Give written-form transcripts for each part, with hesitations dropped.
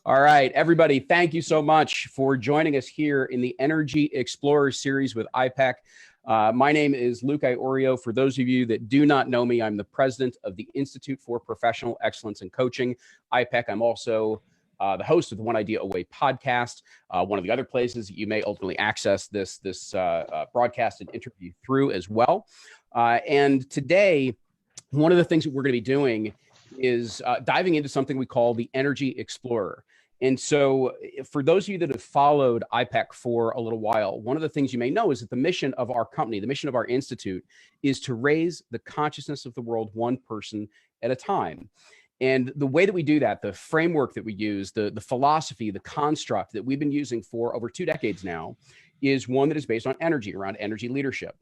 All right, everybody, thank you so much for joining us here in the Energy Explorer series with iPEC. My name is Luke Iorio. For those of you that do not know me, I'm the president of the Institute for Professional Excellence in Coaching, iPEC. I'm also the host of the One Idea Away podcast, one of the other places that you may ultimately access this broadcast and interview through as well. And today, one of the things that we're going to be doing is diving into something we call the Energy Explorer. And so for those of you that have followed iPEC for a little while, one of the things you may know is that the mission of our company, the mission of our institute, is to raise the consciousness of the world one person at a time. And the way that we do that, the framework that we use, the philosophy, the construct that we've been using for over 2 decades now, is one that is based on energy, around energy leadership.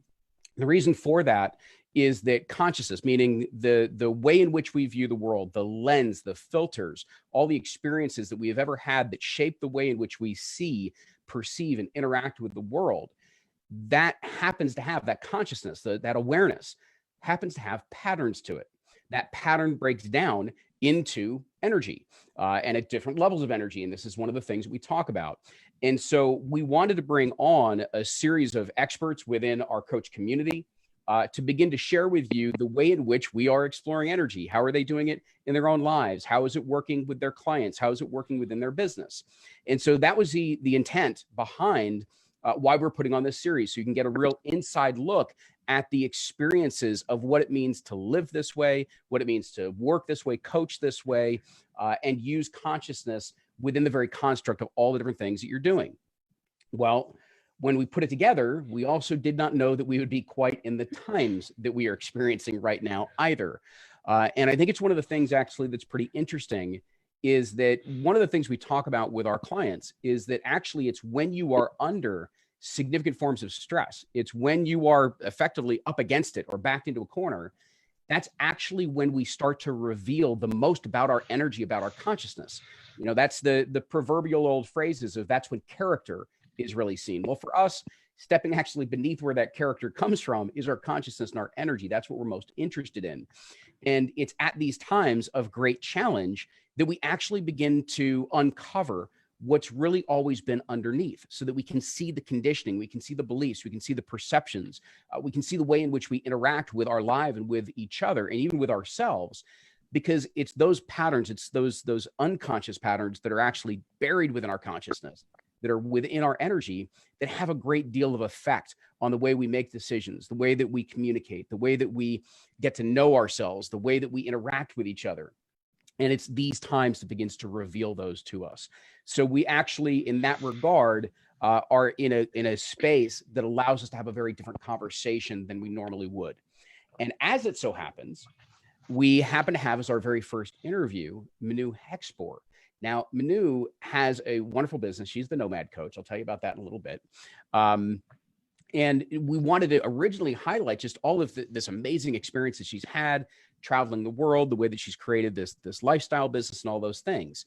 The reason for that is that consciousness, meaning the way in which we view the world, the lens, the filters, all the experiences that we have ever had that shape the way in which we see, perceive, and interact with the world, that happens to have that consciousness, that awareness happens to have patterns to it. That pattern breaks down into energy and at different levels of energy. And this is one of the things that we talk about. And so we wanted to bring on a series of experts within our coach community to begin to share with you the way in which we are exploring energy. How are they doing it in their own lives? How is it working with their clients? How is it working within their business? And so that was the intent behind why we're putting on this series. So you can get a real inside look at the experiences of what it means to live this way, what it means to work this way, coach this way, and use consciousness within the very construct of all the different things that you're doing. Well, when we put it together, we also did not know that we would be quite in the times that we are experiencing right now either. And I think it's one of the things actually that's pretty interesting is that one of the things we talk about with our clients is that actually it's when you are under significant forms of stress, it's when you are effectively up against it or backed into a corner, that's actually when we start to reveal the most about our energy, about our consciousness. You know, that's the proverbial old phrases of that's when character is really seen. Well, for us, stepping actually beneath where that character comes from is our consciousness and our energy. That's what we're most interested in. And it's at these times of great challenge that we actually begin to uncover what's really always been underneath so that we can see the conditioning, we can see the beliefs, we can see the perceptions, we can see the way in which we interact with our life and with each other and even with ourselves, because it's those patterns, it's those unconscious patterns that are actually buried within our consciousness, that are within our energy, that have a great deal of effect on the way we make decisions, the way that we communicate, the way that we get to know ourselves, the way that we interact with each other. And it's these times that begins to reveal those to us. So we actually, in that regard, are in a space that allows us to have a very different conversation than we normally would. And as it so happens, we happen to have as our very first interview, Minou Hexspoor. Now, Minou has a wonderful business. She's the Nomad Coach. I'll tell you about that in a little bit. And we wanted to originally highlight just all of this amazing experience that she's had traveling the world, the way that she's created this lifestyle business and all those things.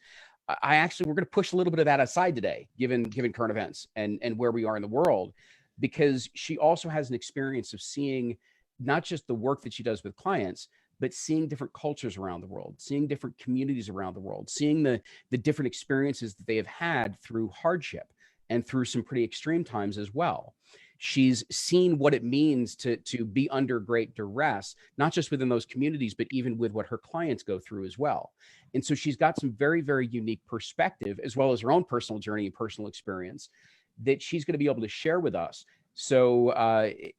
We're going to push a little bit of that aside today, given current events and where we are in the world, because she also has an experience of seeing not just the work that she does with clients, but seeing different cultures around the world, seeing different communities around the world, seeing the different experiences that they have had through hardship and through some pretty extreme times as well. She's seen what it means to be under great duress, not just within those communities, but even with what her clients go through as well. And so she's got some very, very unique perspective, as well as her own personal journey and personal experience that she's going to be able to share with us. So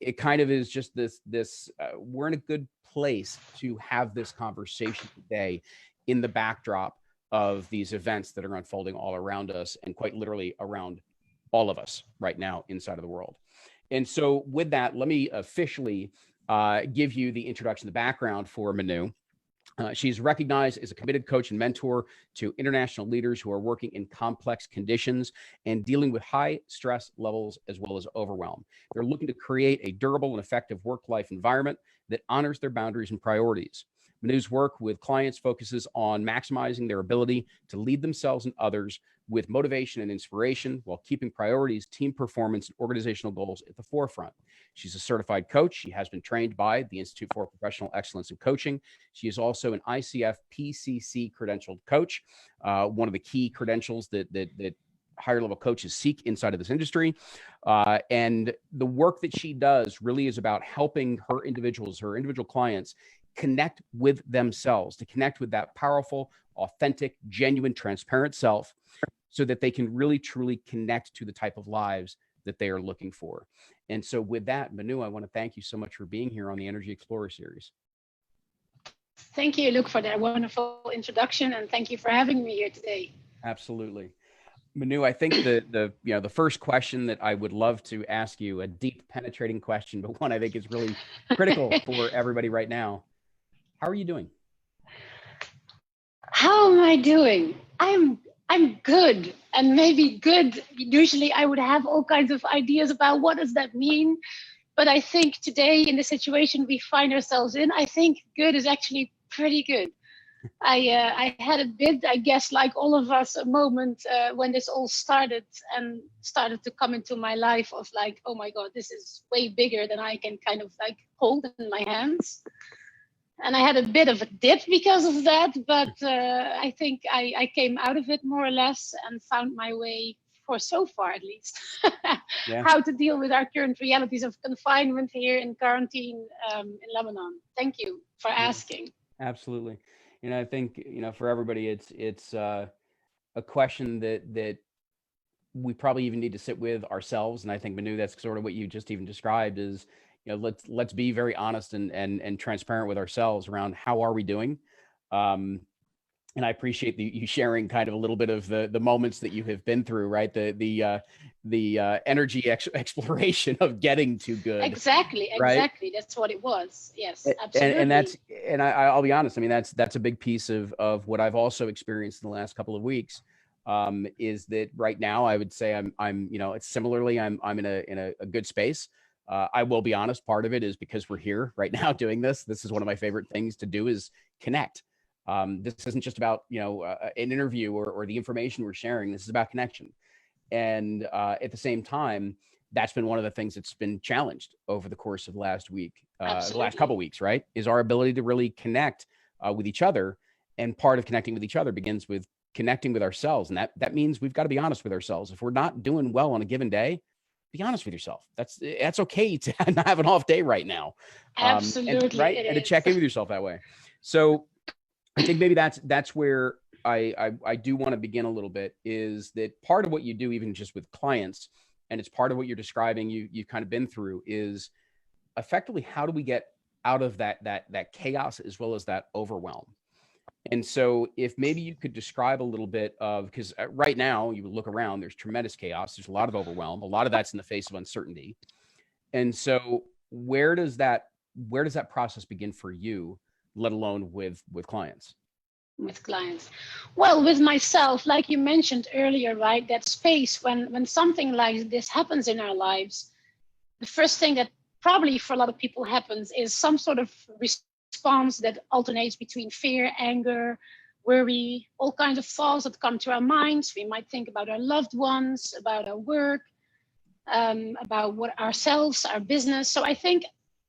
it kind of is just this we're in a good place to have this conversation today in the backdrop of these events that are unfolding all around us and quite literally around all of us right now inside of the world. And so with that, let me officially give you the introduction, the background for Minou. She's recognized as a committed coach and mentor to international leaders who are working in complex conditions and dealing with high stress levels as well as overwhelm. They're looking to create a durable and effective work-life environment that honors their boundaries and priorities. Minou's work with clients focuses on maximizing their ability to lead themselves and others with motivation and inspiration while keeping priorities, team performance, and organizational goals at the forefront. She's a certified coach. She has been trained by the Institute for Professional Excellence in Coaching. She is also an ICF PCC credentialed coach, one of the key credentials that higher level coaches seek inside of this industry. And the work that she does really is about helping her individual clients connect with themselves, to connect with that powerful, authentic, genuine, transparent self, so that they can really, truly connect to the type of lives that they are looking for. And so with that, Minou, I want to thank you so much for being here on the Energy Explorer series. Thank you, Luke, for that wonderful introduction, and thank you for having me here today. Absolutely. Minou, I think the first question that I would love to ask you, a deep, penetrating question, but one I think is really critical for everybody right now. How are you doing? How am I doing? I'm good, and maybe good. Usually I would have all kinds of ideas about what does that mean. But I think today, in the situation we find ourselves in, I think good is actually pretty good. I had a bit, I guess, like all of us, a moment when this all started to come into my life of like, oh my God, this is way bigger than I can kind of like hold in my hands. And I had a bit of a dip because of that, but I think I came out of it more or less and found my way, for so far at least, how to deal with our current realities of confinement here in quarantine in Lebanon. Thank you for asking. Absolutely. I think, for everybody, it's a question that we probably even need to sit with ourselves. And I think, Minou, that's sort of what you just even described is, let's be very honest and transparent with ourselves around how are we doing. And I appreciate you sharing kind of a little bit of the moments that you have been through, right? The energy exploration of getting to good. Exactly. Right? That's what it was. Yes, absolutely. And I'll be honest. I mean, that's a big piece of what I've also experienced in the last couple of weeks. Is that right now I would say I'm it's similarly I'm in a good space. I will be honest. Part of it is because we're here right now doing this. This is one of my favorite things to do is connect. This isn't just about, an interview or the information we're sharing. This is about connection. And at the same time, that's been one of the things that's been challenged over the course of last week, the last couple of weeks, right? Is our ability to really connect with each other. And part of connecting with each other begins with connecting with ourselves. And that means we've got to be honest with ourselves. If we're not doing well on a given day, be honest with yourself. That's okay to have an off day right now. Absolutely. And to check in with yourself that way. So I think maybe that's where I do want to begin a little bit, is that part of what you do, even just with clients, and it's part of what you're describing, you've kind of been through, is effectively how do we get out of that chaos as well as that overwhelm. And so if maybe you could describe a little bit of, because right now you look around, there's tremendous chaos. There's a lot of overwhelm. A lot of that's in the face of uncertainty. And so where does that process begin for you, let alone with clients? With clients. Well, with myself, like you mentioned earlier, right? That space when something like this happens in our lives, the first thing that probably for a lot of people happens is some sort of response that alternates between fear, anger, worry, all kinds of thoughts that come to our minds. We might think about our loved ones, about our work, about what ourselves, our business. So I think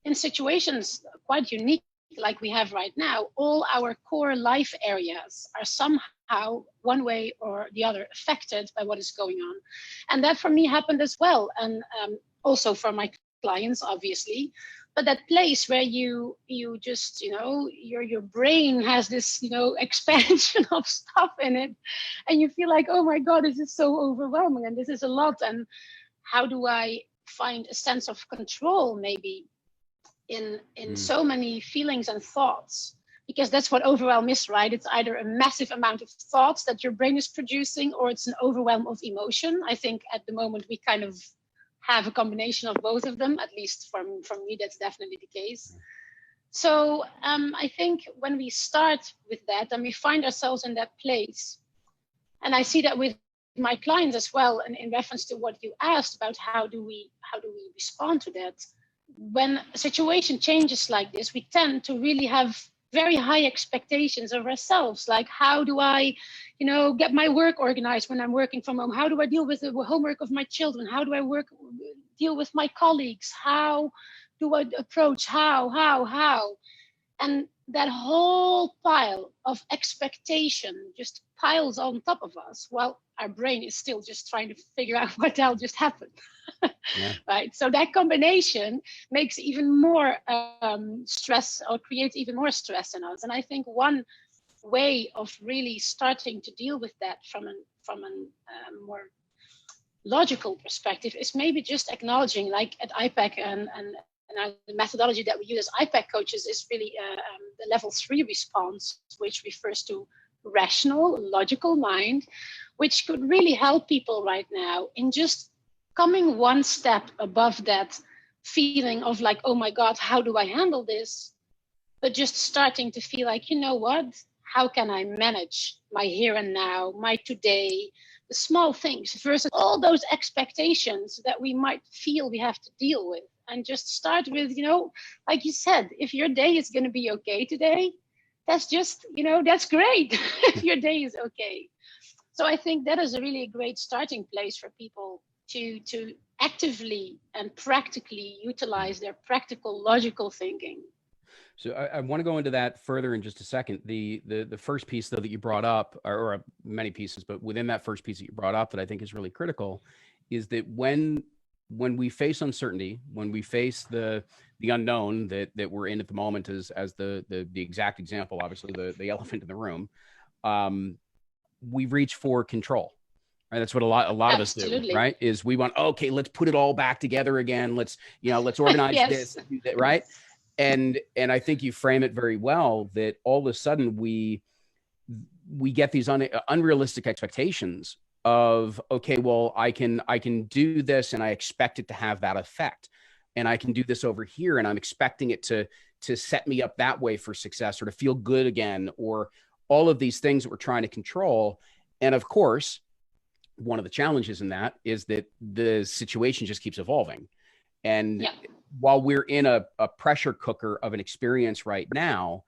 in situations quite unique like we have right now, all our core life areas are somehow one way or the other affected by what is going on. And that for me happened as well. And also for my clients, obviously. But that place where you just, your brain has this, expansion of stuff in it. And you feel like, oh my God, this is so overwhelming and this is a lot. And how do I find a sense of control maybe in so many feelings and thoughts? Because that's what overwhelm is, right? It's either a massive amount of thoughts that your brain is producing, or it's an overwhelm of emotion. I think at the moment we kind of have a combination of both of them, at least from me, that's definitely the case. So I think when we start with that and we find ourselves in that place, and I see that with my clients as well, and in reference to what you asked about how do we respond to that, when a situation changes like this, we tend to really have very high expectations of ourselves. Like, how do I, get my work organized when I'm working from home? How do I deal with the homework of my children? How do I deal with my colleagues? How do I approach how? And that whole pile of expectation just piles on top of us while our brain is still just trying to figure out what the hell just happened. Yeah. Right. So that combination makes even more stress, or creates even more stress in us. And I think one way of really starting to deal with that from a more logical perspective is maybe just acknowledging, like at iPEC and the methodology that we use as iPEC coaches is really the level 3 response, which refers to rational, logical mind, which could really help people right now in just coming one step above that feeling of like, oh my God, how do I handle this? But just starting to feel like, you know what? How can I manage my here and now, my today, the small things versus all those expectations that we might feel we have to deal with? And just start with, like you said, if your day is going to be okay today, that's just, that's great if your day is okay. So I think that is a really great starting place for people to actively and practically utilize their practical, logical thinking. So I want to go into that further in just a second. The first piece, though, that you brought up, or many pieces, but within that first piece that you brought up that I think is really critical, is that when we face uncertainty, when we face the unknown that we're in at the moment, as the exact example, obviously the elephant in the room, we reach for control. Right. That's what a lot of us do, right? Is we want, okay, let's put it all back together again. Let's organize yes. this, right? And I think you frame it very well, that all of a sudden we get these unrealistic expectations of, okay, well, I can do this and I expect it to have that effect. And I can do this over here and I'm expecting it to set me up that way for success, or to feel good again, or all of these things that we're trying to control. And of course, one of the challenges in that is that the situation just keeps evolving. And while we're in a pressure cooker of an experience right now,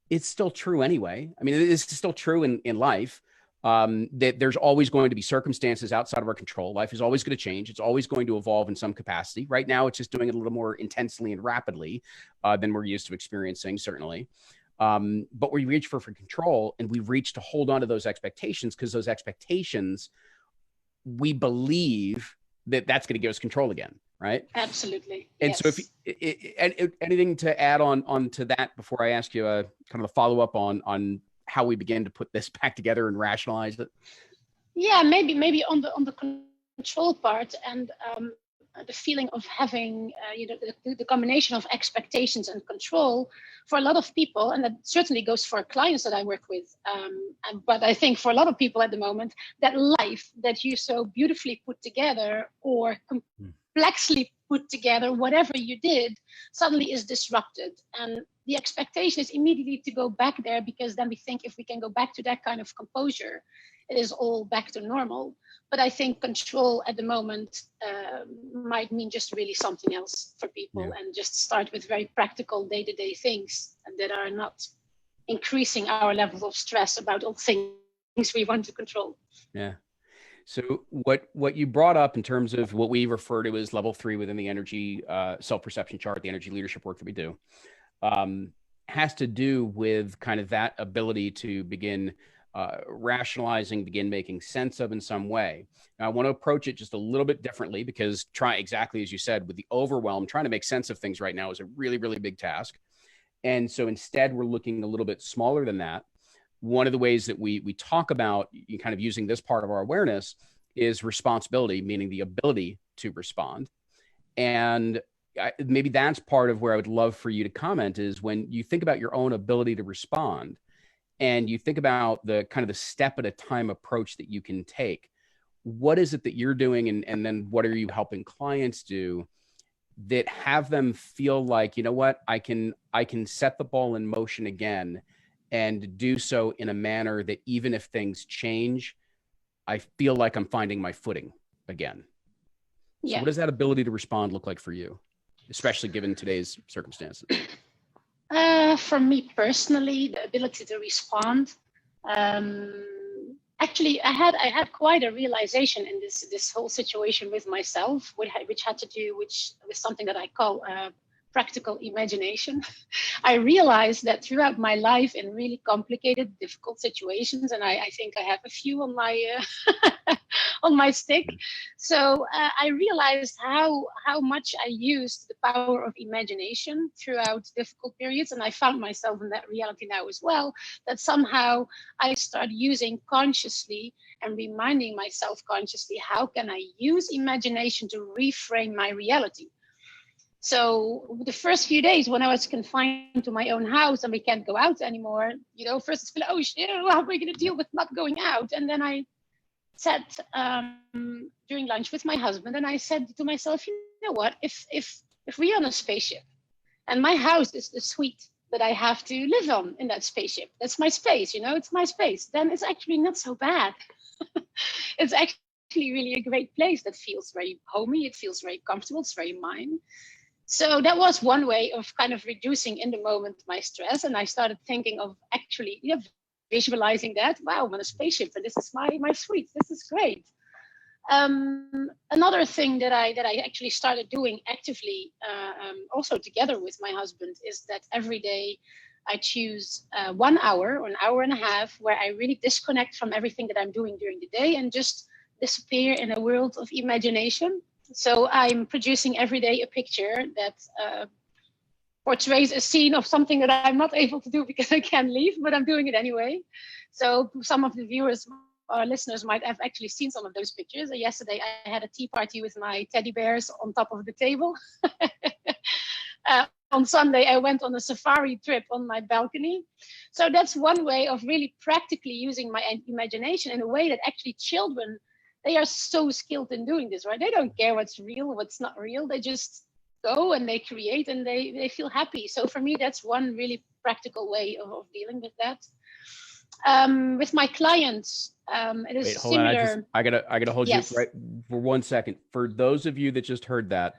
it's still true anyway. I mean, it's still true in life, that there's always going to be circumstances outside of our control. Life is always going to change. It's always going to evolve in some capacity. Right now, it's just doing it a little more intensely and rapidly than we're used to experiencing, certainly. But we reach for control, and we reach to hold on to those expectations, because those expectations, we believe that that's going to give us control again, right? Absolutely. And so if anything to add on to that before I ask you a kind of a follow-up on how we begin to put this back together and rationalize it? Yeah, maybe on the control part, and the feeling of having the combination of expectations and control for a lot of people, and that certainly goes for clients that I work with, but I think for a lot of people at the moment, that life that you so beautifully put together, or complexly put together, whatever you did, suddenly is disrupted. And the expectation is immediately to go back there, because then we think if we can go back to that kind of composure, it is all back to normal. But I think control at the moment might mean just really something else for people, and just start with very practical day-to-day things that are not increasing our level of stress about all things we want to control. Yeah. So what you brought up in terms of what we refer to as level 3 within the energy self-perception chart, the energy leadership work that we do, has to do with kind of that ability to begin rationalizing, begin making sense of in some way. Now, I want to approach it just a little bit differently, because exactly as you said, with the overwhelm, trying to make sense of things right now is a really, really big task. And so instead, we're looking a little bit smaller than that. One of the ways that we talk about kind of using this part of our awareness is responsibility, meaning the ability to respond. And maybe that's part of where I would love for you to comment, is when you think about your own ability to respond, and you think about the kind of the step at a time approach that you can take, what is it that you're doing, and then what are you helping clients do that have them feel like, you know what, I can set the ball in motion again, and do so in a manner that even if things change, I feel like I'm finding my footing again. So what does that ability to respond look like for you, especially given today's circumstances? For me personally, the ability to respond. Actually, I had quite a realization in this whole situation with myself, which had to do with something that I call practical imagination. I realized that throughout my life in really complicated, difficult situations, and I think I have a few on my on my stick. So I realized how much I used the power of imagination throughout difficult periods, and I found myself in that reality now as well. That somehow I start using consciously and reminding myself consciously, how can I use imagination to reframe my reality? So the first few days when I was confined to my own house and we can't go out anymore, first it's like, oh shit, how are we going to deal with not going out? And then I sat during lunch with my husband and I said to myself, you know what, if we're on a spaceship and my house is the suite that I have to live on in that spaceship, that's my space, it's my space, then it's actually not so bad. It's actually really a great place that feels very homey, it feels very comfortable, it's very mine. So that was one way of kind of reducing in the moment my stress. And I started thinking of actually visualizing that. Wow, I'm on a spaceship and this is my suite. This is great. Another thing that I actually started doing actively, also together with my husband, is that every day I choose 1 hour or an hour and a half where I really disconnect from everything that I'm doing during the day and just disappear in a world of imagination. So I'm producing every day a picture that portrays a scene of something that I'm not able to do because I can't leave, but I'm doing it anyway. So some of the viewers or listeners might have actually seen some of those pictures. Yesterday, I had a tea party with my teddy bears on top of the table. On Sunday, I went on a safari trip on my balcony. So that's one way of really practically using my imagination in a way that actually children, they are so skilled in doing this, right? They don't care what's real, what's not real. They just go and they create and they feel happy. So for me, that's one really practical way of dealing with that. With my clients, it is Wait, hold similar. on. I gotta hold you right for 1 second. For those of you that just heard that,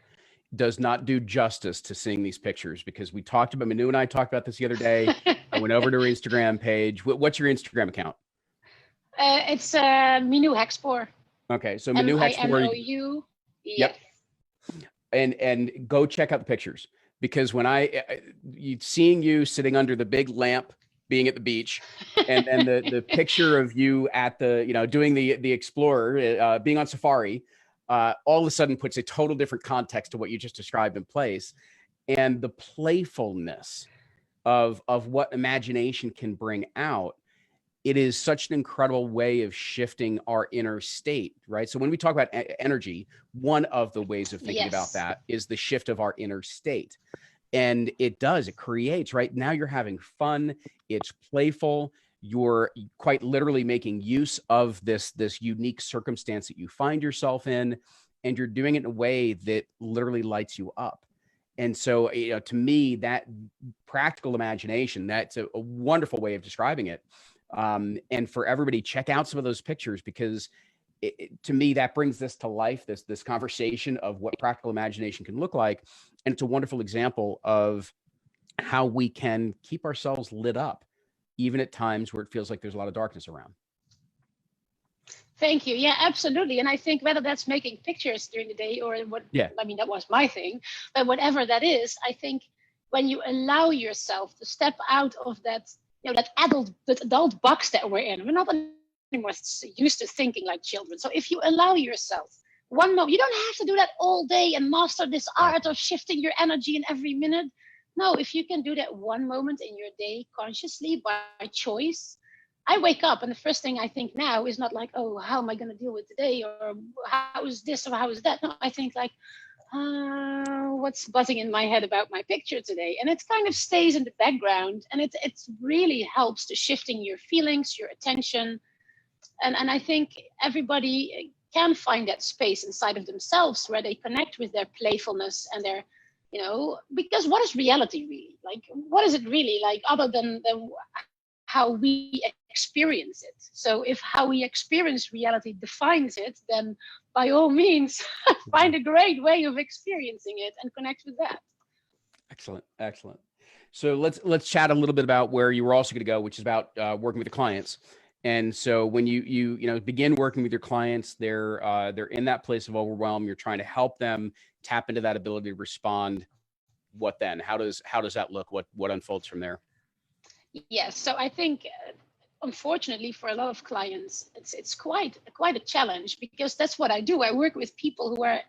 does not do justice to seeing these pictures, because we talked about, Minou and I talked about this the other day. I went over to her Instagram page. What's your Instagram account? It's Minou Hexspoor. Okay, so Minou Hexspoor. Minou. Yep. And go check out the pictures, because when seeing you sitting under the big lamp, being at the beach, and then the picture of you at the, doing the explorer, being on safari, all of a sudden puts a total different context to what you just described in place. And the playfulness of what imagination can bring out, it is such an incredible way of shifting our inner state, right? So when we talk about energy, one of the ways of thinking about that is the shift of our inner state. And it creates, right? Now you're having fun, it's playful, you're quite literally making use of this unique circumstance that you find yourself in, and you're doing it in a way that literally lights you up. And so, to me, that practical imagination, that's a wonderful way of describing it. And for everybody, check out some of those pictures, because to me, that brings this to life, this conversation of what practical imagination can look like. And it's a wonderful example of how we can keep ourselves lit up, even at times where it feels like there's a lot of darkness around. Thank you. Yeah, absolutely. And I think whether that's making pictures during the day or what, I mean, that was my thing, but whatever that is, I think when you allow yourself to step out of that, that adult box that we're in, we're not anymore used to thinking like children. So if you allow yourself one moment, you don't have to do that all day and master this art of shifting your energy in every minute. No, if you can do that one moment in your day consciously by choice. I wake up and the first thing I think now is not like, oh, how am I going to deal with today? Or how is this or how is that? No, I think like, what's buzzing in my head about my picture today? And it kind of stays in the background, and it really helps to shifting your feelings, your attention. And I think everybody can find that space inside of themselves where they connect with their playfulness and their, because what is reality really? Like, what is it really like other than how we experience it? So if how we experience reality defines it, then by all means, find a great way of experiencing it and connect with that. Excellent. Excellent. So let's chat a little bit about where you were also going to go, which is about working with the clients. And so when you begin working with your clients, they're in that place of overwhelm. You're trying to help them tap into that ability to respond. What then? How does that look? What unfolds from there? Yes, so I think, unfortunately, for a lot of clients, it's quite a challenge, because that's what I do. I work with people who are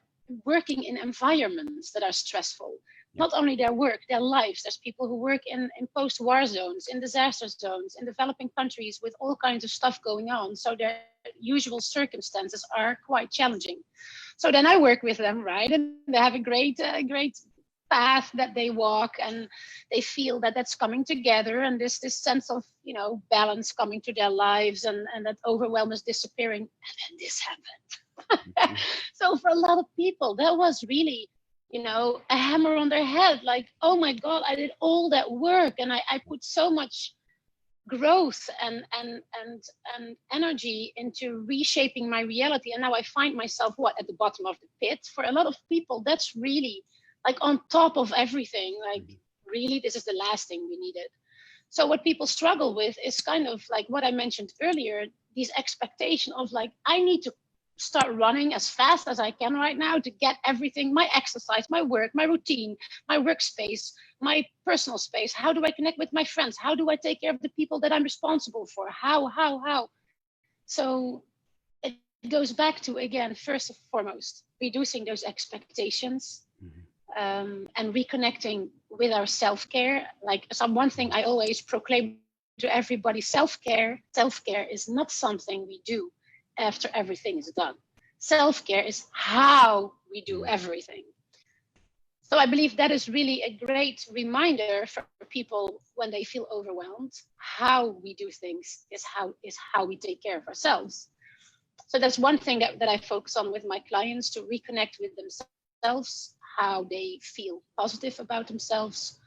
working in environments that are stressful. Yeah. Not only their work, their lives. There's people who work in post-war zones, in disaster zones, in developing countries with all kinds of stuff going on. So their usual circumstances are quite challenging. So then I work with them, right? And they have a great path that they walk, and they feel that that's coming together, and this sense of balance coming to their lives, and that overwhelm is disappearing, and then this happened. So for a lot of people, that was really a hammer on their head, like, oh my god, I did all that work, and I put so much growth and energy into reshaping my reality, and now I find myself at the bottom of the pit. For a lot of people, that's really like on top of everything, like really this is the last thing we needed. So what people struggle with is kind of like what I mentioned earlier, these expectation of like, I need to start running as fast as I can right now to get everything, my exercise, my work, my routine, my workspace, my personal space. How do I connect with my friends? How do I take care of the people that I'm responsible for? How? So it goes back to, again, first and foremost, reducing those expectations. And reconnecting with our self-care. Like one thing I always proclaim to everybody, self-care is not something we do after everything is done. Self-care is how we do everything. So I believe that is really a great reminder for people when they feel overwhelmed. How we do things is how we take care of ourselves. So that's one thing that I focus on with my clients, to reconnect with themselves, how they feel positive about themselves,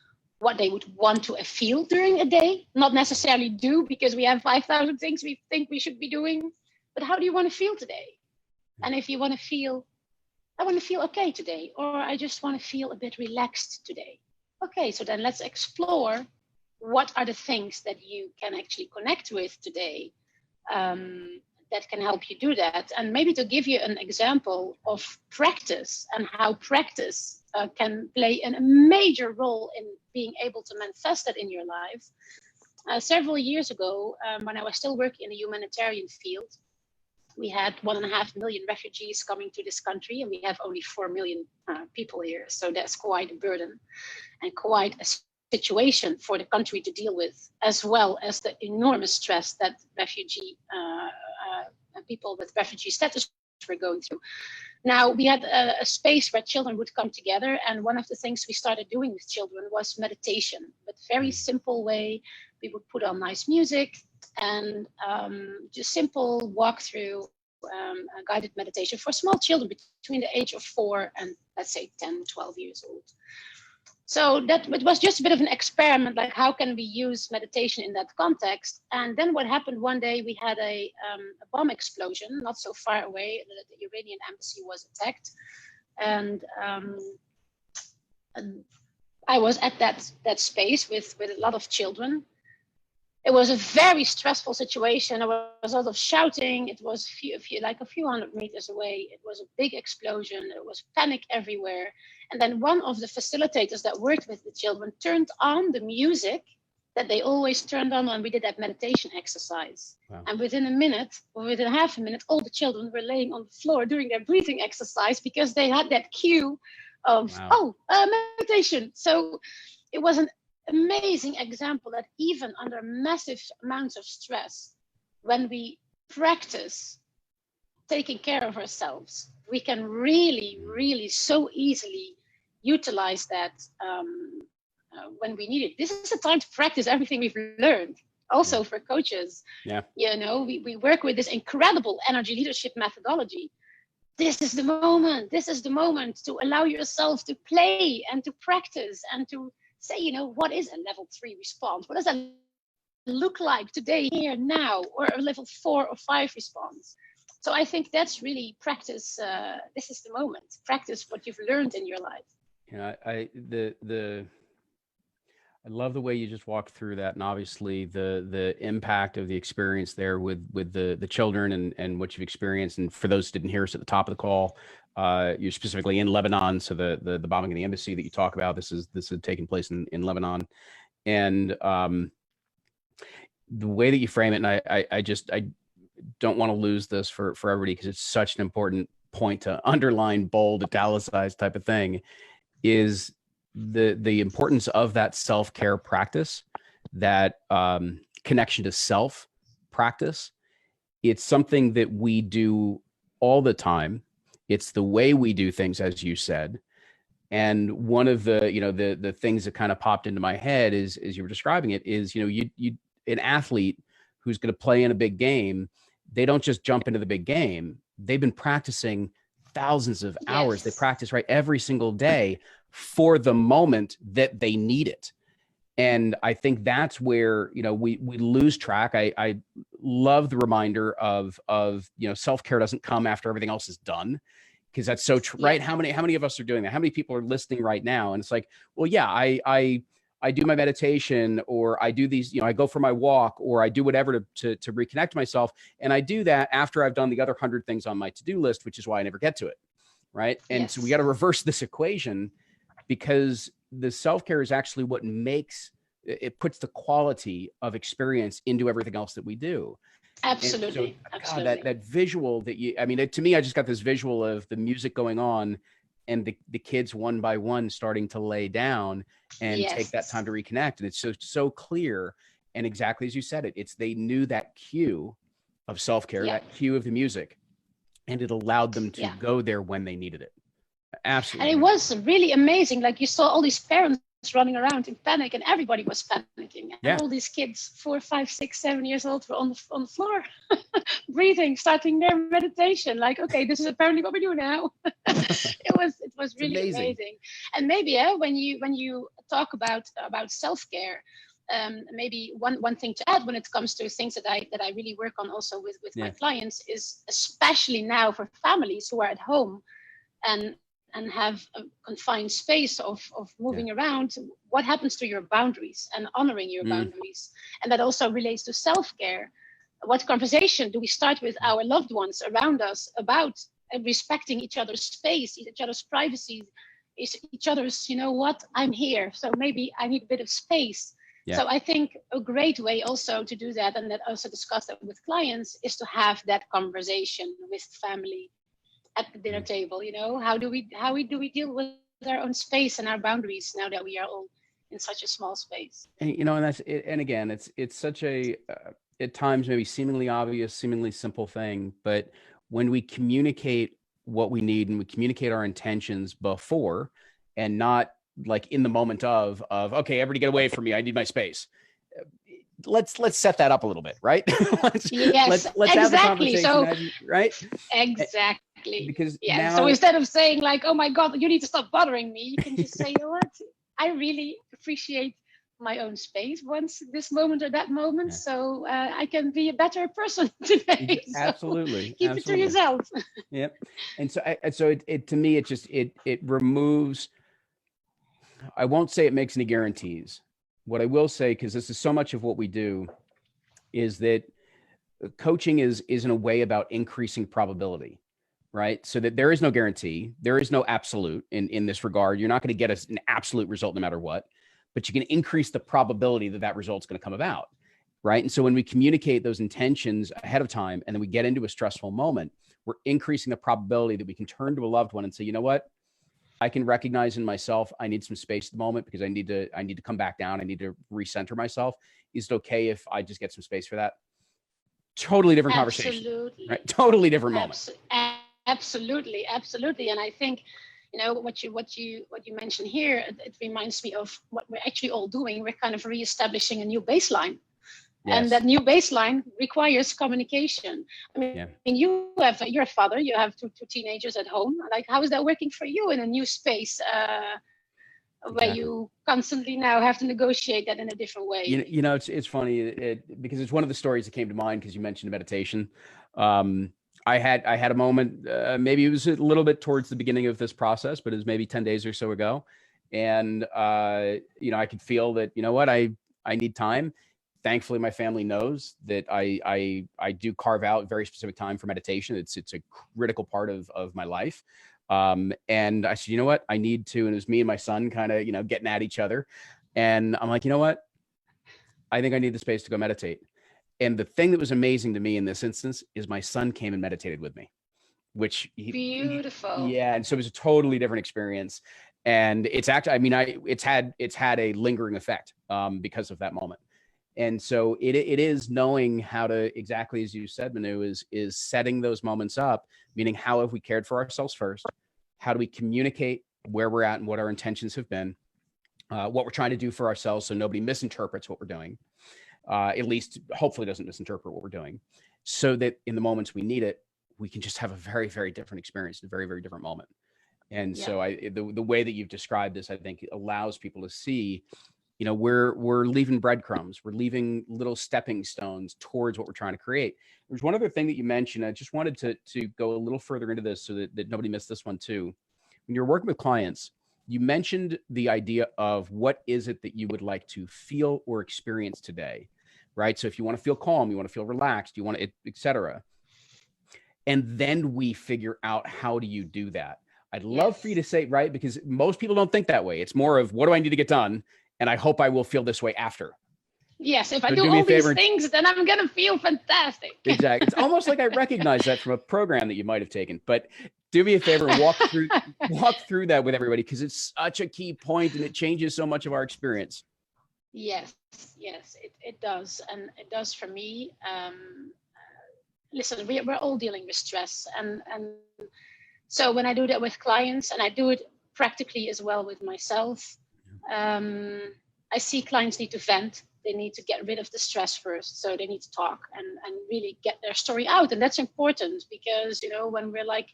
what they would want to feel during a day, not necessarily do, because we have 5,000 things we think we should be doing, but how do you want to feel today? And if you want to feel, I want to feel okay today, or I just want to feel a bit relaxed today. Okay, so then let's explore what are the things that you can actually connect with today, that can help you do that. And maybe to give you an example of practice and how practice can play a major role in being able to manifest that in your life. Several years ago, when I was still working in the humanitarian field, we had 1.5 million refugees coming to this country, and we have only 4 million people here. So that's quite a burden and quite a situation for the country to deal with, as well as the enormous stress that people with refugee status were going through. Now, we had a space where children would come together, and one of the things we started doing with children was meditation, but very simple way. We would put on nice music and just simple walk through guided meditation for small children between the age of 4 and, let's say, 10, 12 years old. So that it was just a bit of an experiment, like how can we use meditation in that context? And then what happened one day, we had a bomb explosion not so far away. The Iranian embassy was attacked, and I was at that space with a lot of children. It was a very stressful situation. There was a lot of shouting. It was a few hundred meters away. It was a big explosion. There was panic everywhere. And then one of the facilitators that worked with the children turned on the music that they always turned on when we did that meditation exercise. Wow. And within a minute, or within half a minute, all the children were laying on the floor doing their breathing exercise, because they had that cue of, meditation. So it was an amazing example that even under massive amounts of stress, when we practice taking care of ourselves, we can really, really so easily utilize that when we need it. This is a time to practice everything we've learned. Also for coaches, we work with this incredible energy leadership methodology. This is the moment. This is the moment to allow yourself to play and to practice and to say, what is a level 3 response? What does that look like today, here, now, or a level 4 or 5 response? So I think that's really practice. This is the moment. Practice what you've learned in your life. I love the way you just walked through that, and obviously the impact of the experience there with the children and what you've experienced. And for those who didn't hear us at the top of the call, you're specifically in Lebanon, so the bombing of the embassy that you talk about, this had taken place in Lebanon, and the way that you frame it, and I don't want to lose this for everybody because it's such an important point to underline, bold, italicized type of thing, is the importance of that self-care practice, that connection to self practice. It's something that we do all the time. It's the way we do things, as you said. And one of the, the things that kind of popped into my head is, as you were describing it, is, you an athlete who's going to play in a big game, they don't just jump into the big game. They've been practicing thousands of hours. They practice every single day for the moment that they need it. And I think that's where, we lose track. I love the reminder of self-care doesn't come after everything else is done, because that's so true, right? How many of us are doing that? How many people are listening right now? And it's like, well, yeah, I do my meditation, or I do these, I go for my walk, or I do whatever to reconnect myself. And I do that after I've done the other 100 things on my to-do list, which is why I never get to it. Right. And so we got to reverse this equation, because the self-care is actually what puts the quality of experience into everything else that we do. Absolutely. So, absolutely. God, that visual that to me, I just got this visual of the music going on and the kids one by one starting to lay down and take that time to reconnect. And it's so clear. And exactly as you said they knew that cue of self-care, that cue of the music, and it allowed them to go there when they needed it. Absolutely. And it was really amazing. Like, you saw all these parents running around in panic, and everybody was panicking. And all these kids, 4, 5, 6, 7 years old, were on the floor, breathing, starting their meditation. Like, okay, this is apparently what we do now. It was really amazing. And maybe when you talk about self-care, maybe one thing to add when it comes to things that I really work on also with my clients is, especially now for families who are at home and have a confined space of moving around, what happens to your boundaries and honoring your boundaries? And that also relates to self-care. What conversation do we start with our loved ones around us about respecting each other's space, each other's privacy, each other's, I'm here, so maybe I need a bit of space. Yeah. So I think a great way also to do that, and that also discuss that with clients, is to have that conversation with family at the dinner table. How do we deal with our own space and our boundaries now that we are all in such a small space? And and that's it. And again, it's such a at times maybe seemingly obvious, seemingly simple thing, but when we communicate what we need and we communicate our intentions before, and not like in the moment of okay, everybody get away from me, I need my space. Let's set that up a little bit, right? let's exactly. Have the conversation, right? Exactly. Because now, so instead of saying like, oh my God, you need to stop bothering me, you can just say, you know what? I really appreciate my own space once this moment or that moment, so I can be a better person today. Absolutely. So keep it to yourself. Yep. And so it to me, it removes, I won't say it makes any guarantees. What I will say, because this is so much of what we do, is that coaching is in a way about increasing probability, right? So that there is no guarantee, there is no absolute in this regard. You're not going to get an absolute result no matter what, but you can increase the probability that result's going to come about, right? And so when we communicate those intentions ahead of time, and then we get into a stressful moment, we're increasing the probability that we can turn to a loved one and say, you know what? I can recognize in myself, I need some space at the moment because I need to come back down. I need to recenter myself. Is it okay if I just get some space for that? Totally different conversation, right? Totally different moment. Absolutely. And I think, what you mentioned here, it reminds me of what we're actually all doing. We're kind of reestablishing a new baseline. Yes. And that new baseline requires communication. I mean, you're a father, you have two teenagers at home. Like, how is that working for you in a new space where you constantly now have to negotiate that in a different way? It's funny because it's one of the stories that came to mind because you mentioned meditation. I had a moment, maybe it was a little bit towards the beginning of this process, but it was maybe 10 days or so ago. And, I could feel that, I need time. Thankfully, my family knows that I do carve out very specific time for meditation. It's a critical part of my life. And I said, you know what, I need to, and it was me and my son kind of, getting at each other. And I'm like, you know what, I think I need the space to go meditate. And the thing that was amazing to me in this instance is my son came and meditated with me, which Beautiful. yeah. And so it was a totally different experience. And it's actually, I mean, it's had a lingering effect because of that moment. And so it is knowing how to, exactly as you said, Minou, is setting those moments up, meaning how have we cared for ourselves first? How do we communicate where we're at and what our intentions have been, what we're trying to do for ourselves so nobody misinterprets what we're doing, at least hopefully doesn't misinterpret what we're doing, so that in the moments we need it, we can just have a very, very different experience, a very, very different moment. And so the way that you've described this, I think allows people to see, we're leaving breadcrumbs, we're leaving little stepping stones towards what we're trying to create. There's one other thing that you mentioned. I just wanted to go a little further into this so that nobody missed this one too. When you're working with clients, you mentioned the idea of what is it that you would like to feel or experience today, right? So if you want to feel calm, you want to feel relaxed, you want to, et cetera. And then we figure out, how do you do that? I'd love for you to say, right? Because most people don't think that way. It's more of, what do I need to get done? And I hope I will feel this way after. Yes, if I do all these things, then I'm going to feel fantastic. Exactly. It's almost like I recognize that from a program that you might have taken. But do me a favor and walk through that with everybody, because it's such a key point and it changes so much of our experience. Yes, it does. And it does for me. Listen, we're all dealing with stress. And so when I do that with clients, and I do it practically as well with myself, I see clients need to vent. They need to get rid of the stress first. So they need to talk and really get their story out. And that's important because, when we're like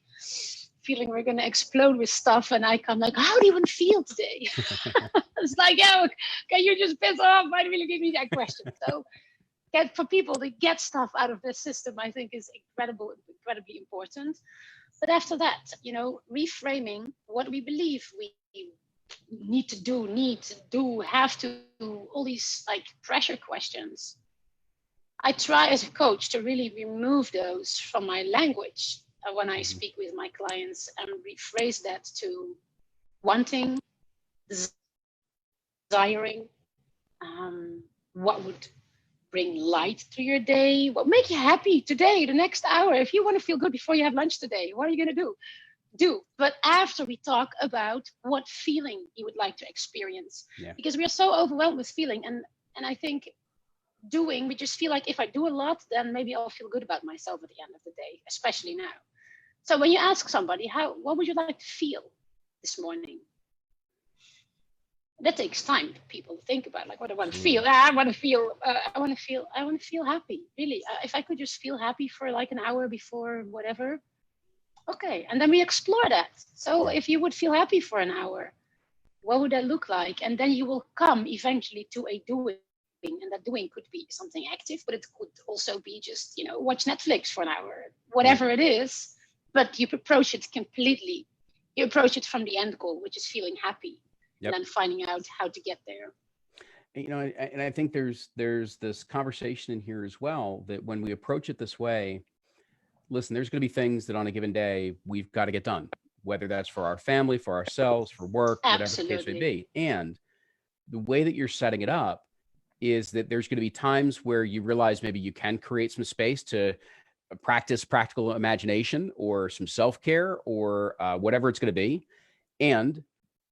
feeling we're going to explode with stuff, and I come like, how do you even feel today? It's like, can you just piss off? Why do you give me that question? So for people to get stuff out of the system, I think is incredibly important. But after that, reframing what we believe we need to do, have to do, all these like pressure questions. I try as a coach to really remove those from my language when I speak with my clients, and rephrase that to wanting, desiring, what would bring light to your day, what make you happy today, the next hour. If you want to feel good before you have lunch today, what are you going to do? But after we talk about what feeling you would like to experience, because we are so overwhelmed with feeling, and I think we just feel like if I do a lot, then maybe I'll feel good about myself at the end of the day, especially now. So when you ask somebody, what would you like to feel this morning? That takes time for people to think about, like, what I want to feel. I want to feel happy. Really, if I could just feel happy for like an hour before whatever. Okay, and then we explore that. So if you would feel happy for an hour, what would that look like? And then you will come eventually to a doing. And that doing could be something active, but it could also be just, watch Netflix for an hour, whatever it is. But you approach it completely. You approach it from the end goal, which is feeling happy, and then finding out how to get there. And I think there's this conversation in here as well, that when we approach it this way, listen, there's going to be things that on a given day we've got to get done, whether that's for our family, for ourselves, for work, whatever the case may be. And the way that you're setting it up is that there's going to be times where you realize maybe you can create some space to practice practical imagination or some self-care or whatever it's going to be. And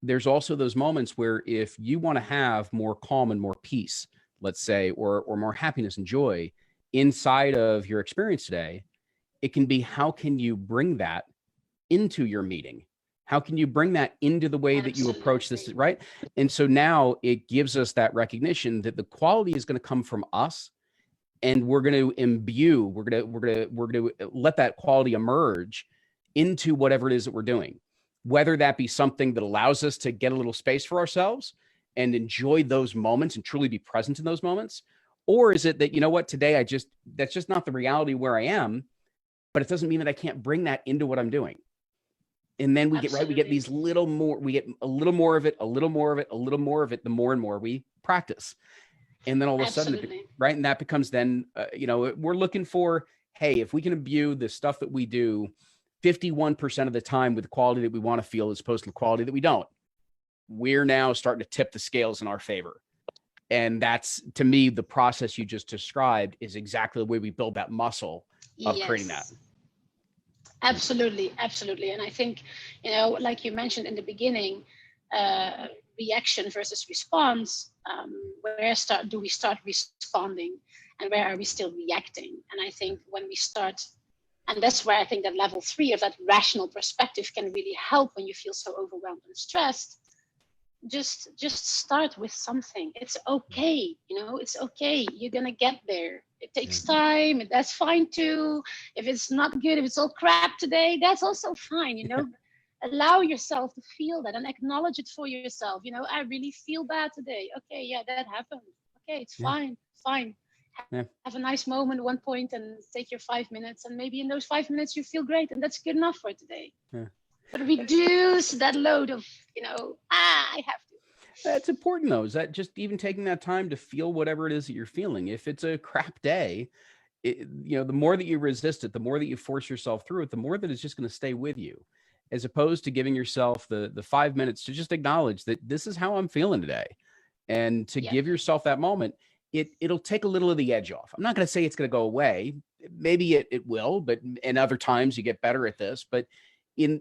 there's also those moments where if you want to have more calm and more peace, let's say, or more happiness and joy inside of your experience today, it can be, how can you bring that into your meeting? How can you bring that into the way that you approach this, right? And so now it gives us that recognition that the quality is going to come from us, and we're going to imbue, we're going to let that quality emerge into whatever it is that we're doing, whether that be something that allows us to get a little space for ourselves and enjoy those moments and truly be present in those moments. Or is it that, today that's just not the reality where I am, but it doesn't mean that I can't bring that into what I'm doing. And then we Absolutely. get these little more, we get a little more of it, a little more of it, a little more of it, the more and more we practice. And then all of a sudden, Absolutely. right? And that becomes then, we're looking for, hey, if we can imbue the stuff that we do 51% of the time with the quality that we want to feel as opposed to the quality that we don't, we're now starting to tip the scales in our favor. And that's, to me, the process you just described is exactly the way we build that muscle of creating that. Absolutely, absolutely. And I think, like you mentioned in the beginning, reaction versus response, where do we start responding and where are we still reacting? And I think when we start, and that's where I think that level 3 of that rational perspective can really help when you feel so overwhelmed and stressed. Just start with something. It's okay, it's okay. You're gonna get there. It takes time, and that's fine too. If it's not good, if it's all crap today, that's also fine. Allow yourself to feel that and acknowledge it for yourself. I really feel bad today. Okay, yeah, that happened. Okay, it's fine. Have a nice moment at one point and take your 5 minutes, and maybe in those 5 minutes you feel great, and that's good enough for today. But reduce that load of, I have to. That's important though, is that just even taking that time to feel whatever it is that you're feeling. If it's a crap day, the more that you resist it, the more that you force yourself through it, the more that it's just going to stay with you, as opposed to giving yourself the 5 minutes to just acknowledge that this is how I'm feeling today. And to give yourself that moment, it'll take a little of the edge off. I'm not going to say it's going to go away. Maybe it will, but in other times you get better at this. But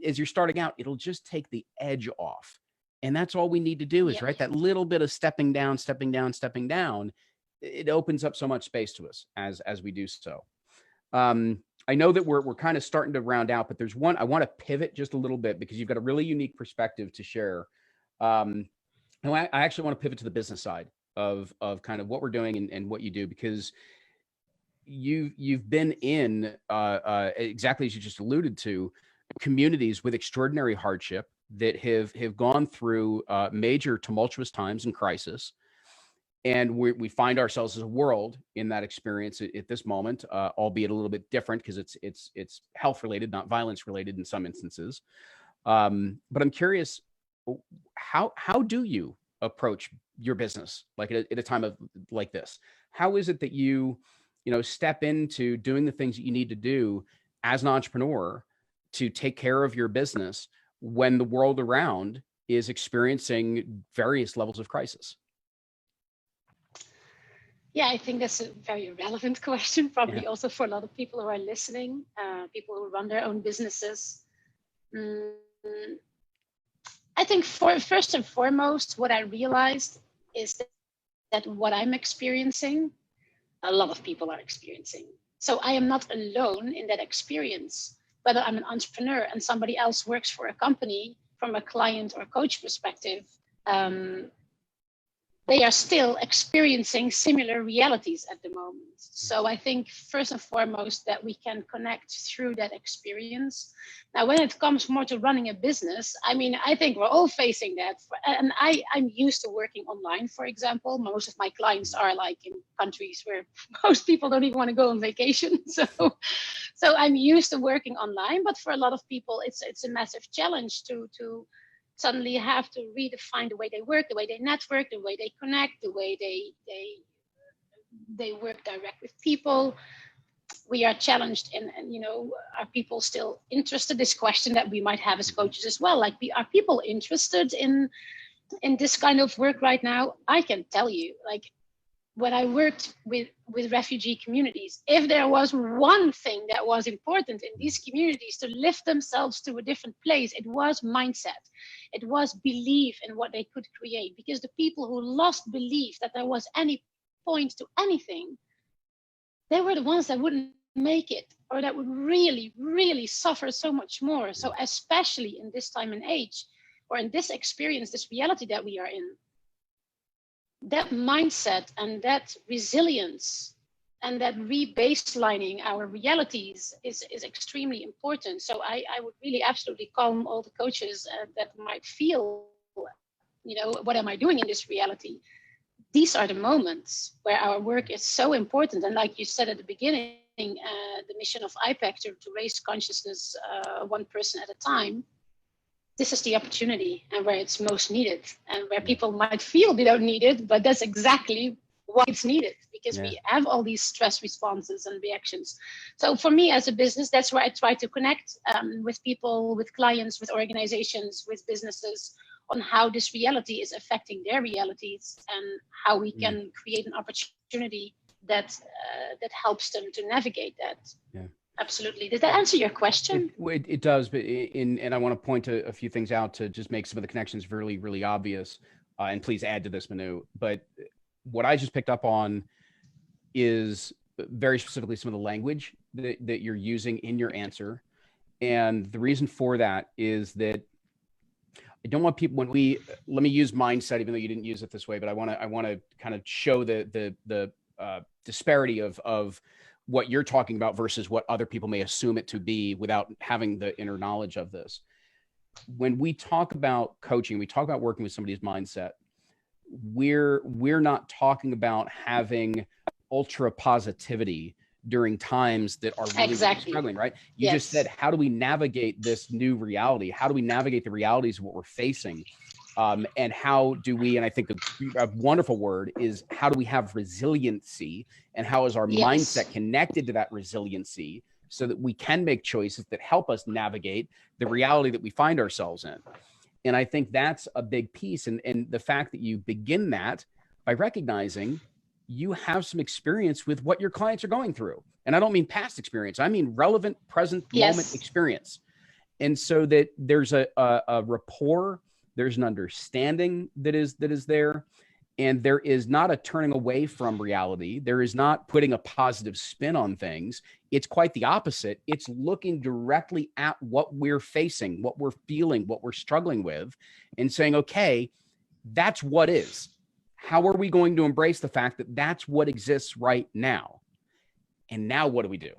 as you're starting out, it'll just take the edge off. And that's all we need to do is, right, that little bit of stepping down. It opens up so much space to us as we do so. I know that we're kind of starting to round out, but there's one, I want to pivot just a little bit because you've got a really unique perspective to share. And I actually want to pivot to the business side of kind of what we're doing and what you do, because you've been in exactly as you just alluded to, communities with extraordinary hardship that have gone through major tumultuous times and crisis. And we find ourselves as a world in that experience at this moment, albeit a little bit different because it's health related, not violence related in some instances. But I'm curious, how do you approach your business like at a time of like this? How is it that you step into doing the things that you need to do as an entrepreneur to take care of your business when the world around is experiencing various levels of crisis? Yeah, I think that's a very relevant question, probably also for a lot of people who are listening, people who run their own businesses. I think first and foremost, what I realized is that what I'm experiencing, a lot of people are experiencing. So I am not alone in that experience. Whether I'm an entrepreneur and somebody else works for a company, from a client or coach perspective, they are still experiencing similar realities at the moment. So I think first and foremost that we can connect through that experience. Now, when it comes more to running a business, I think we're all facing that. And I'm used to working online, for example. Most of my clients are like in countries where most people don't even want to go on vacation. So I'm used to working online, but for a lot of people, it's a massive challenge to suddenly have to redefine the way they work, the way they network, the way they connect, the way they work direct with people. We are challenged in, are people still interested? This question that we might have as coaches as well, like, are people interested in this kind of work right now? I can tell you, like, when I worked with refugee communities, if there was one thing that was important in these communities to lift themselves to a different place, it was mindset. It was belief in what they could create. Because the people who lost belief that there was any point to anything, they were the ones that wouldn't make it, or that would really, really suffer so much more. So especially in this time and age, or in this experience, this reality that we are in, that mindset and that resilience and that re-baselining our realities is extremely important. So I would really absolutely calm all the coaches that might feel, what am I doing in this reality? These are the moments where our work is so important. And like you said at the beginning, the mission of iPEC to raise consciousness one person at a time. this is the opportunity and where it's most needed, and where people might feel they don't need it, but that's exactly why it's needed, because we have all these stress responses and reactions. So for me as a business, that's where I try to connect with people, with clients, with organizations, with businesses, on how this reality is affecting their realities, and how we can create an opportunity that that helps them to navigate that. Yeah. Absolutely. Did that answer your question? It does, but and I want to point a few things out to just make some of the connections really, really obvious. And please add to this, Minou. But what I just picked up on is very specifically some of the language that you're using in your answer. And the reason for that is that I don't want people, let me use mindset, even though you didn't use it this way, but I want to kind of show the disparity of what you're talking about versus what other people may assume it to be without having the inner knowledge of this. When we talk about coaching, we talk about working with somebody's mindset, we're not talking about having ultra positivity during times that are really, really struggling, right? You just said, how do we navigate this new reality? How do we navigate the realities of what we're facing? And how do we, and I think a wonderful word is, how do we have resiliency, and how is our mindset connected to that resiliency so that we can make choices that help us navigate the reality that we find ourselves in? And I think that's a big piece. And the fact that you begin that by recognizing you have some experience with what your clients are going through. And I don't mean past experience. I mean relevant present moment experience. And so that there's a rapport, there's an understanding that is there. And there is not a turning away from reality. There is not putting a positive spin on things. It's quite the opposite. It's looking directly at what we're facing, what we're feeling, what we're struggling with, and saying, okay, that's what is. How are we going to embrace the fact that that's what exists right now? And now what do we do?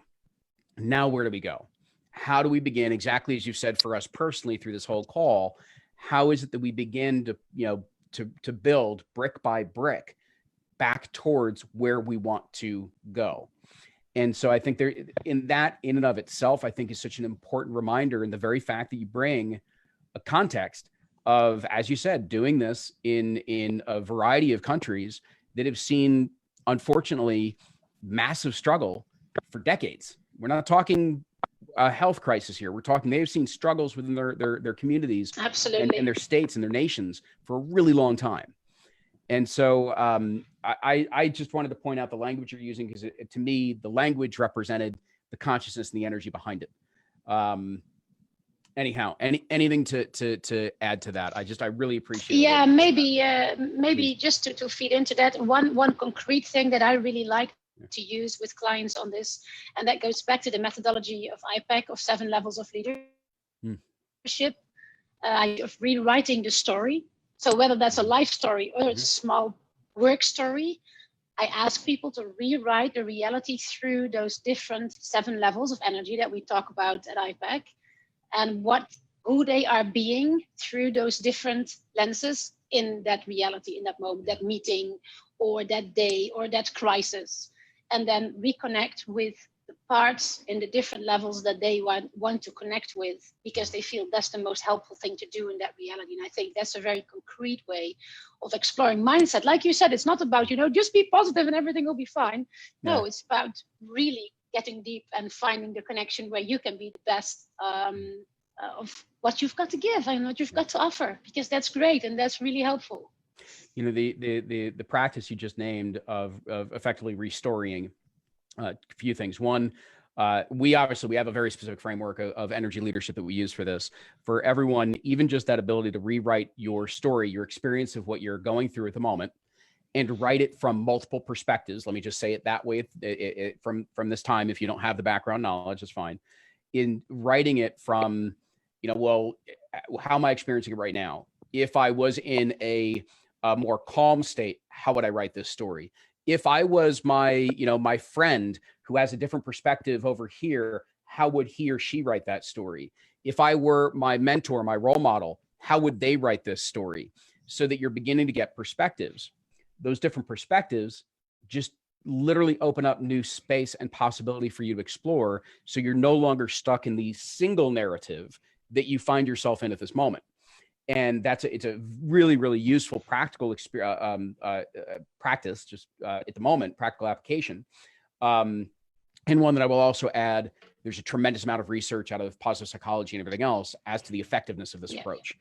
Now where do we go? How do we begin, exactly as you said, for us personally through this whole call? How is it that we begin to build brick by brick back towards where we want to go? And so I think there, in that in and of itself, I think is such an important reminder, in the very fact that you bring a context of, as you said, doing this in a variety of countries that have seen, unfortunately, massive struggle for decades. We're not talking a health crisis here. We're talking, they've seen struggles within their communities, absolutely, and their states and their nations for a really long time. And so I just wanted to point out the language you're using, because to me, the language represented the consciousness and the energy behind it. Anyhow, anything to add to that? I really appreciate it. Yeah, maybe just to feed into that, one concrete thing that I really like to use with clients on this, and that goes back to the methodology of iPEC, of 7 levels of leadership, of rewriting the story. So whether that's a life story or it's a small work story, I ask people to rewrite the reality through those different 7 levels of energy that we talk about at iPEC, and who they are being through those different lenses in that reality, in that moment, that meeting or that day or that crisis, and then reconnect with the parts in the different levels that they want to connect with, because they feel that's the most helpful thing to do in that reality. And I think that's a very concrete way of exploring mindset. Like you said, it's not about, just be positive and everything will be fine. No, it's about really getting deep and finding the connection where you can be the best of what you've got to give and what you've got to offer, because that's great and that's really helpful. The practice you just named of effectively restoring a few things. One, we have a very specific framework of energy leadership that we use for this. For everyone, even just that ability to rewrite your story, your experience of what you're going through at the moment, and write it from multiple perspectives. Let me just say it that way. From this time, if you don't have the background knowledge, it's fine. In writing it from, how am I experiencing it right now? If I was in a more calm state, how would I write this story? If I was my friend who has a different perspective over here, how would he or she write that story? If I were my mentor, my role model, how would they write this story? So that you're beginning to get perspectives. Those different perspectives just literally open up new space and possibility for you to explore. So you're no longer stuck in the single narrative that you find yourself in at this moment. And it's a really, really useful practical practice, just at the moment, practical application. And one that I will also add, there's a tremendous amount of research out of positive psychology and everything else as to the effectiveness of this approach.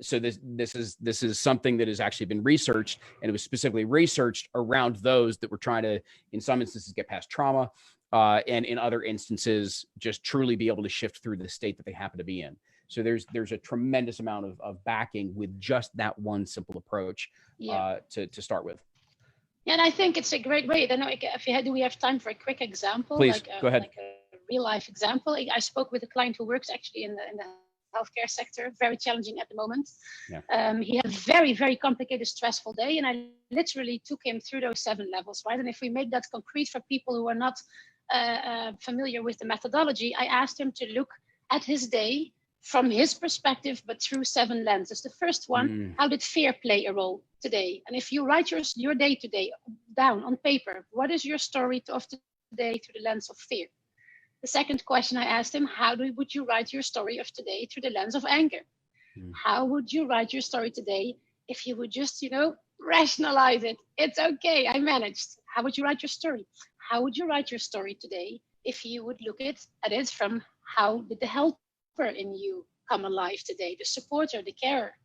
So this is something that has actually been researched, and it was specifically researched around those that were trying to, in some instances, get past trauma, and in other instances, just truly be able to shift through the state that they happen to be in. So there's a tremendous amount of backing with just that one simple approach to start with. Yeah, and I think it's a great way. I don't know if do we have time for a quick example? Please, go ahead. Like a real life example. I spoke with a client who works actually in the healthcare sector, very challenging at the moment. Yeah. He had a very, very complicated, stressful day, and I literally took him through those 7 levels, right? And if we make that concrete for people who are not familiar with the methodology, I asked him to look at his day from his perspective, but through 7 lenses. The first one, how did fear play a role today? And if you write your day today down on paper, what is your story of today through the lens of fear? The second question I asked him, would you write your story of today through the lens of anger? How would you write your story today if you would just, rationalize it? It's okay, I managed. How would you write your story? How would you write your story today if you would look at it from how did the helper in you come alive today, the supporter, the carer?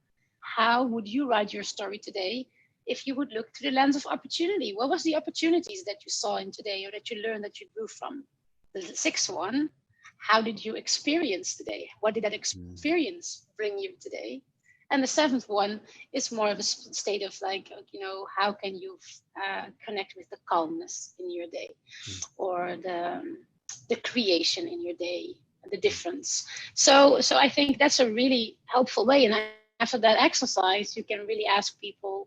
How would you write your story today if you would look through the lens of opportunity? What was the opportunities that you saw in today or that you learned, that you grew from? The 6th one, how did you experience today? What did that experience bring you today? And the 7th one is more of a state of how can you connect with the calmness in your day, or the creation in your day, the difference. So I think that's a really helpful way. And after that exercise, you can really ask people,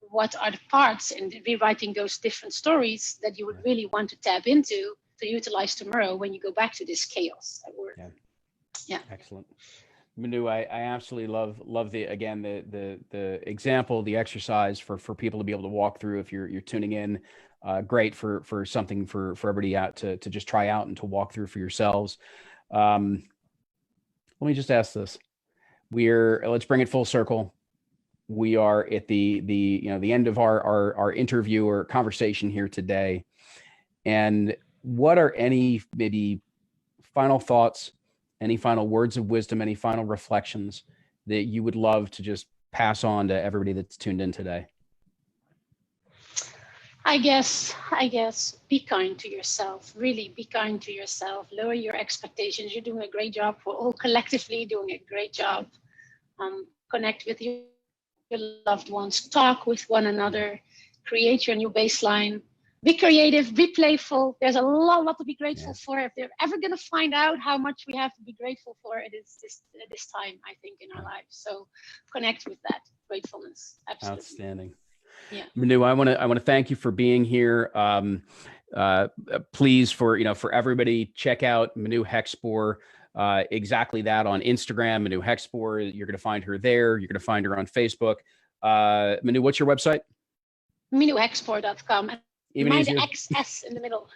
what are the parts in rewriting those different stories that you would really want to tap into to utilize tomorrow when you go back to this chaos at work? Yeah. Excellent. Minou, I absolutely love the example, the exercise for people to be able to walk through if you're tuning in. Great for something for everybody out to just try out and to walk through for yourselves. Let me just ask this. Let's bring it full circle. We are at the end of our interview or conversation here today. And what are any maybe final thoughts, any final words of wisdom, any final reflections that you would love to just pass on to everybody that's tuned in today? I guess be kind to yourself. Really be kind to yourself. Lower your expectations. You're doing a great job. We're all collectively doing a great job. Connect with your loved ones. Talk with one another. Create your new baseline. Be creative. Be playful. There's a lot to be grateful for. If they're ever going to find out how much we have to be grateful for, it is this time, I think, in our lives. So connect with that gratefulness. Absolutely. Outstanding. Yeah. Minou, I want to thank you for being here. Please, for everybody, check out Minou Hexspoor. Exactly that on Instagram, Minou Hexspoor. You're going to find her there. You're going to find her on Facebook. Minou, what's your website? MinouHexspoor.com. Even Mind easier. the XS in the middle.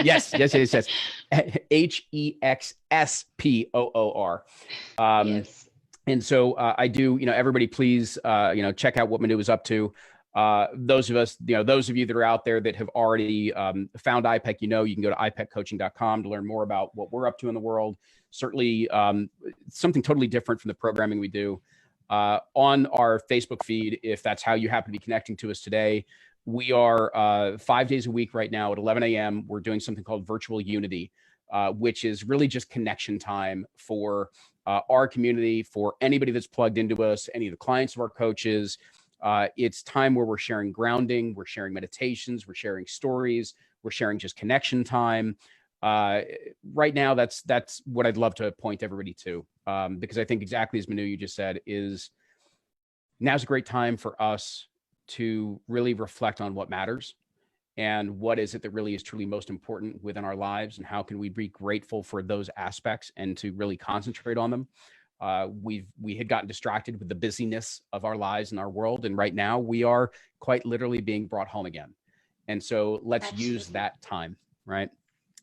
Yes. HEXSPOOR. Yes. And so I do, everybody please, check out what Minou is up to. Those of you that are out there that have already found iPEC, you can go to ipeccoaching.com to learn more about what we're up to in the world. Certainly something totally different from the programming we do. On our Facebook feed, if that's how you happen to be connecting to us today, we are 5 days a week right now at 11 a.m. We're doing something called Virtual Unity, which is really just connection time for our community, for anybody that's plugged into us, any of the clients of our coaches. It's time where we're sharing grounding, we're sharing meditations, we're sharing stories, we're sharing just connection time. Right now, that's what I'd love to point everybody to, because I think exactly as Minou you just said, is now's a great time for us to really reflect on what matters and what is it that really is truly most important within our lives, and how can we be grateful for those aspects and to really concentrate on them. We had gotten distracted with the busyness of our lives and our world, and right now we are quite literally being brought home again. And so let's use that time, right?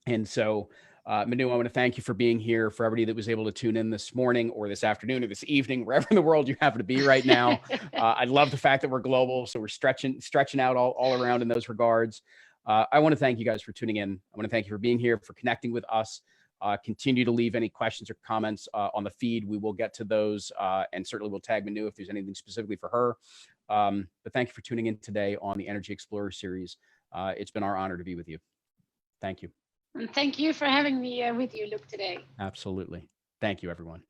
And so Minou, I want to thank you for being here. For everybody that was able to tune in this morning or this afternoon or this evening, wherever in the world you happen to be right now. I love the fact that we're global, so we're stretching out all around in those regards. I want to thank you guys for tuning in. I want to thank you for being here, for connecting with us. Continue to leave any questions or comments on the feed. We will get to those, and certainly we'll tag Minou if there's anything specifically for her. But thank you for tuning in today on the Energy Explorer series. It's been our honor to be with you. Thank you. And thank you for having me with you, Luke, today. Absolutely. Thank you, everyone.